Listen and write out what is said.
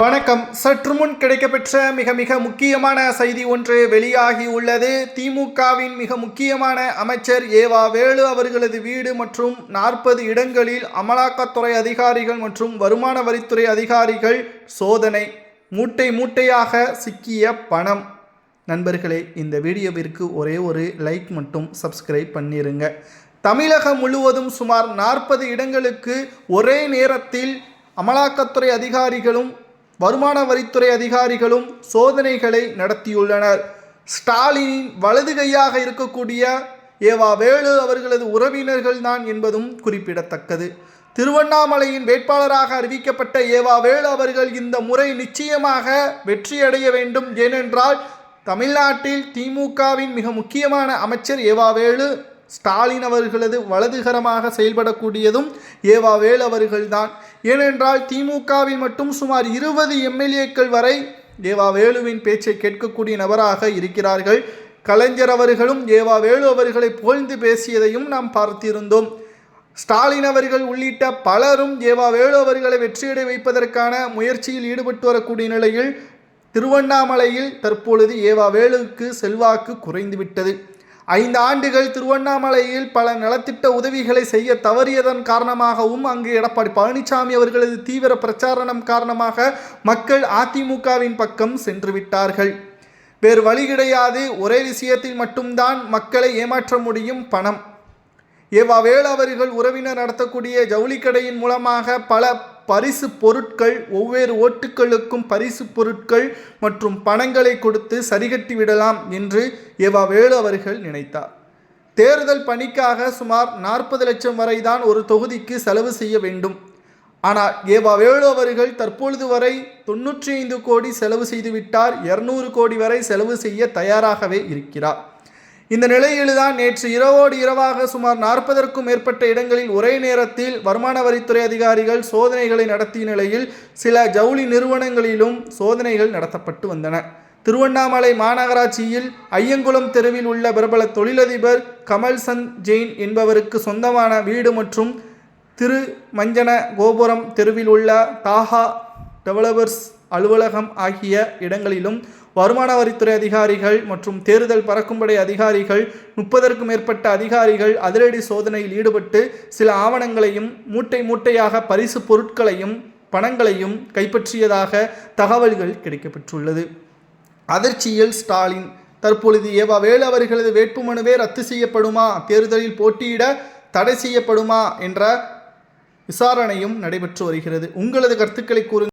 வணக்கம். சற்று முன் கிடைக்கப்பெற்ற மிக முக்கியமான செய்தி ஒன்று வெளியாகி உள்ளது. திமுகவின் மிக முக்கியமான அமைச்சர் ஏவா வேலு அவர்களது வீடு மற்றும் 40 இடங்களில் அமலாக்கத்துறை அதிகாரிகள் மற்றும் வருமான வரித்துறை அதிகாரிகள் சோதனை. மூட்டையாக சிக்கிய பணம். நண்பர்களே, இந்த வீடியோவிற்கு ஒரே ஒரு லைக் மட்டும் சப்ஸ்கிரைப் பண்ணிருங்க. தமிழகம் முழுவதும் சுமார் 40 இடங்களுக்கு ஒரே நேரத்தில் அமலாக்கத்துறை அதிகாரிகளும் வருமான வரித்துறை அதிகாரிகளும் சோதனைகளை நடத்தியுள்ளனர். ஸ்டாலினின் வலது கையாக இருக்கக்கூடிய ஏவா வேலு அவர்களது உறவினர்கள் தான் என்பதும் குறிப்பிடத்தக்கது. திருவண்ணாமலையின் வேட்பாளராக அறிவிக்கப்பட்ட ஏவா வேலு அவர்கள் இந்த முறை நிச்சயமாக வெற்றியடைய வேண்டும். ஏனென்றால் தமிழ்நாட்டில் திமுகவின் மிக முக்கியமான அமைச்சர் ஏவா வேலு. ஸ்டாலின் அவர்களது வலதுகரமாக செயல்படக்கூடியதும் ஏவா வேலு அவர்கள்தான். ஏனென்றால் திமுகவில் மட்டும் சுமார் 20 எம்எல்ஏக்கள் வரை ஏவா வேலுவின் பேச்சை கேட்கக்கூடிய நபராக இருக்கிறார்கள். கலைஞர் அவர்களும் ஏவா வேலு அவர்களை புகழ்ந்து பேசியதையும் நாம் பார்த்திருந்தோம். ஸ்டாலின் அவர்கள் உள்ளிட்ட பலரும் ஏவா வேலு அவர்களை வெற்றியடை வைப்பதற்கான முயற்சியில் ஈடுபட்டு வரக்கூடிய நிலையில் திருவண்ணாமலையில் தற்பொழுது ஏவா வேலுவுக்கு செல்வாக்கு குறைந்துவிட்டது. 5 ஆண்டுகள் திருவண்ணாமலையில் பல நலத்திட்ட உதவிகளை செய்ய தவறியதன் காரணமாகவும் அங்கு எடப்பாடி பழனிசாமி அவர்களது தீவிர பிரச்சாரணம் காரணமாக மக்கள் அதிமுகவின் பக்கம் சென்று விட்டார்கள். வேறு வழி கிடையாது. ஒரே விஷயத்தில் மட்டும்தான் மக்களை ஏமாற்ற முடியும்: பணம். ஏவா வேலு அவர்கள் உறவினர் நடத்தக்கூடிய ஜவுளிக்கடையின் மூலமாக பல பரிசு பொருட்கள், ஒவ்வொரு ஓட்டுகளுக்கும் பரிசு பொருட்கள் மற்றும் பணங்களை கொடுத்து சரிகட்டி விடலாம் என்று ஏவா வேலு அவர்கள் நினைத்தார். தேர்தல் பணிக்காக சுமார் 40 லட்சம் வரை தான் ஒரு தொகுதிக்கு செலவு செய்ய வேண்டும். ஆனால் ஏவா வேலு அவர்கள் தற்பொழுது வரை 95 கோடி செலவு செய்துவிட்டார். 200 கோடி வரை செலவு செய்ய தயாராகவே இருக்கிறார். இந்த நிலையில்தான் நேற்று இரவோடு இரவாக சுமார் 40க்கும் மேற்பட்ட இடங்களில் ஒரே நேரத்தில் வருமான வரித்துறை அதிகாரிகள் சோதனைகளை நடத்திய நிலையில் சில ஜவுளி நிறுவனங்களிலும் சோதனைகள் நடத்தப்பட்டு வந்தன. திருவண்ணாமலை மாநகராட்சியில் ஐயங்குளம் தெருவில் உள்ள பிரபல தொழிலதிபர் கமல்சந்த் ஜெயின் என்பவருக்கு சொந்தமான வீடு மற்றும் திருமஞ்சன கோபுரம் தெருவில் உள்ள தாஹா டெவலப்பர்ஸ் அலுவலகம் ஆகிய இடங்களிலும் வருமான வரித்துறை அதிகாரிகள் மற்றும் தேர்தல் பறக்கும்படை அதிகாரிகள் 30க்கும் மேற்பட்ட அதிகாரிகள் அதிரடி சோதனையில் ஈடுபட்டு சில ஆவணங்களையும் மூட்டையாக பரிசு பொருட்களையும் பணங்களையும் கைப்பற்றியதாக தகவல்கள் கிடைக்கப்பெற்றுள்ளது. அதிர்ச்சியில் ஸ்டாலின். தற்பொழுது ஏவா வேலு அவர்களது வேட்புமனுவே ரத்து செய்யப்படுமா, தேர்தலில் போட்டியிட தடை செய்யப்படுமா என்ற விசாரணையும் நடைபெற்று வருகிறது. உங்களது கருத்துக்களை கூறுங்கள்.